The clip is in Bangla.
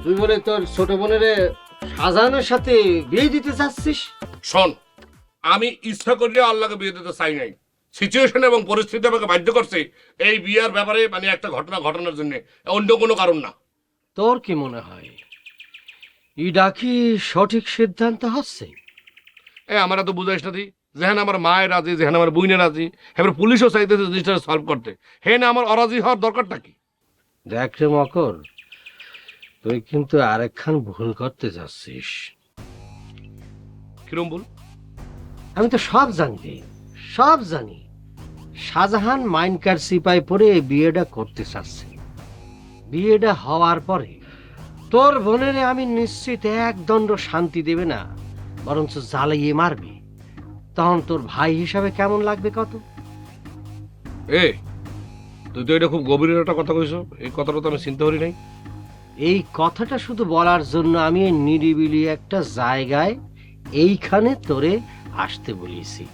তুই বলে তোর ছোট বোনের শাহজাহানের সাথে বিয়ে দিতে চাচ্ছিস? শোন, আমি ইচ্ছা করলে আল্লাহকে বিয়ে দিতে চাই নাই। সিচুয়েশন এবং পরিস্থিতি আমাকে বাধ্য করছে এই বিয়ার ব্যাপারে মানে একটা ঘটনা ঘটানোর জন্য, অন্য কোনো কারণ না। তোর কি মনে হয় ইডা কি সঠিক সিদ্ধান্ত হচ্ছে? আমরা তো বুঝাইস না দি, যেখানে আমার মায়ের রাজি, যেখানে আমার বুইনের রাজি, এবার পুলিশও চাইতেছে জিনিসটা সলভ করতে, হ্যাঁ না আমার অরাজি হওয়ার দরকারটা কি? দেখ রে মকর, তুই কিন্তু আরেকখান ভুল করতে যাচ্ছিস। কিরম বল? আমি তো সব জানি রে, সব জানি। শাহজাহান মাইনকার সিপাই পরে এই বিয়েটা করতে চাচ্ছে। বিয়েটা হওয়ার পরে তোর বোনের আমি নিশ্চিত একদণ্ড শান্তি দেবে না, বরঞ্চ জ্বালিয়ে মারবে। তখন তোর ভাই হিসাবে কেমন লাগবে কত? এ তুই তো এটা খুব গভীরের একটা কথা কইছ, এই কথাটা তো আমি চিন্তা করি নাই। এই কথাটা শুধু বলার জন্য আমি এই নিরিবিলি একটা জায়গায় এইখানে তোরে আসতে বলেছি।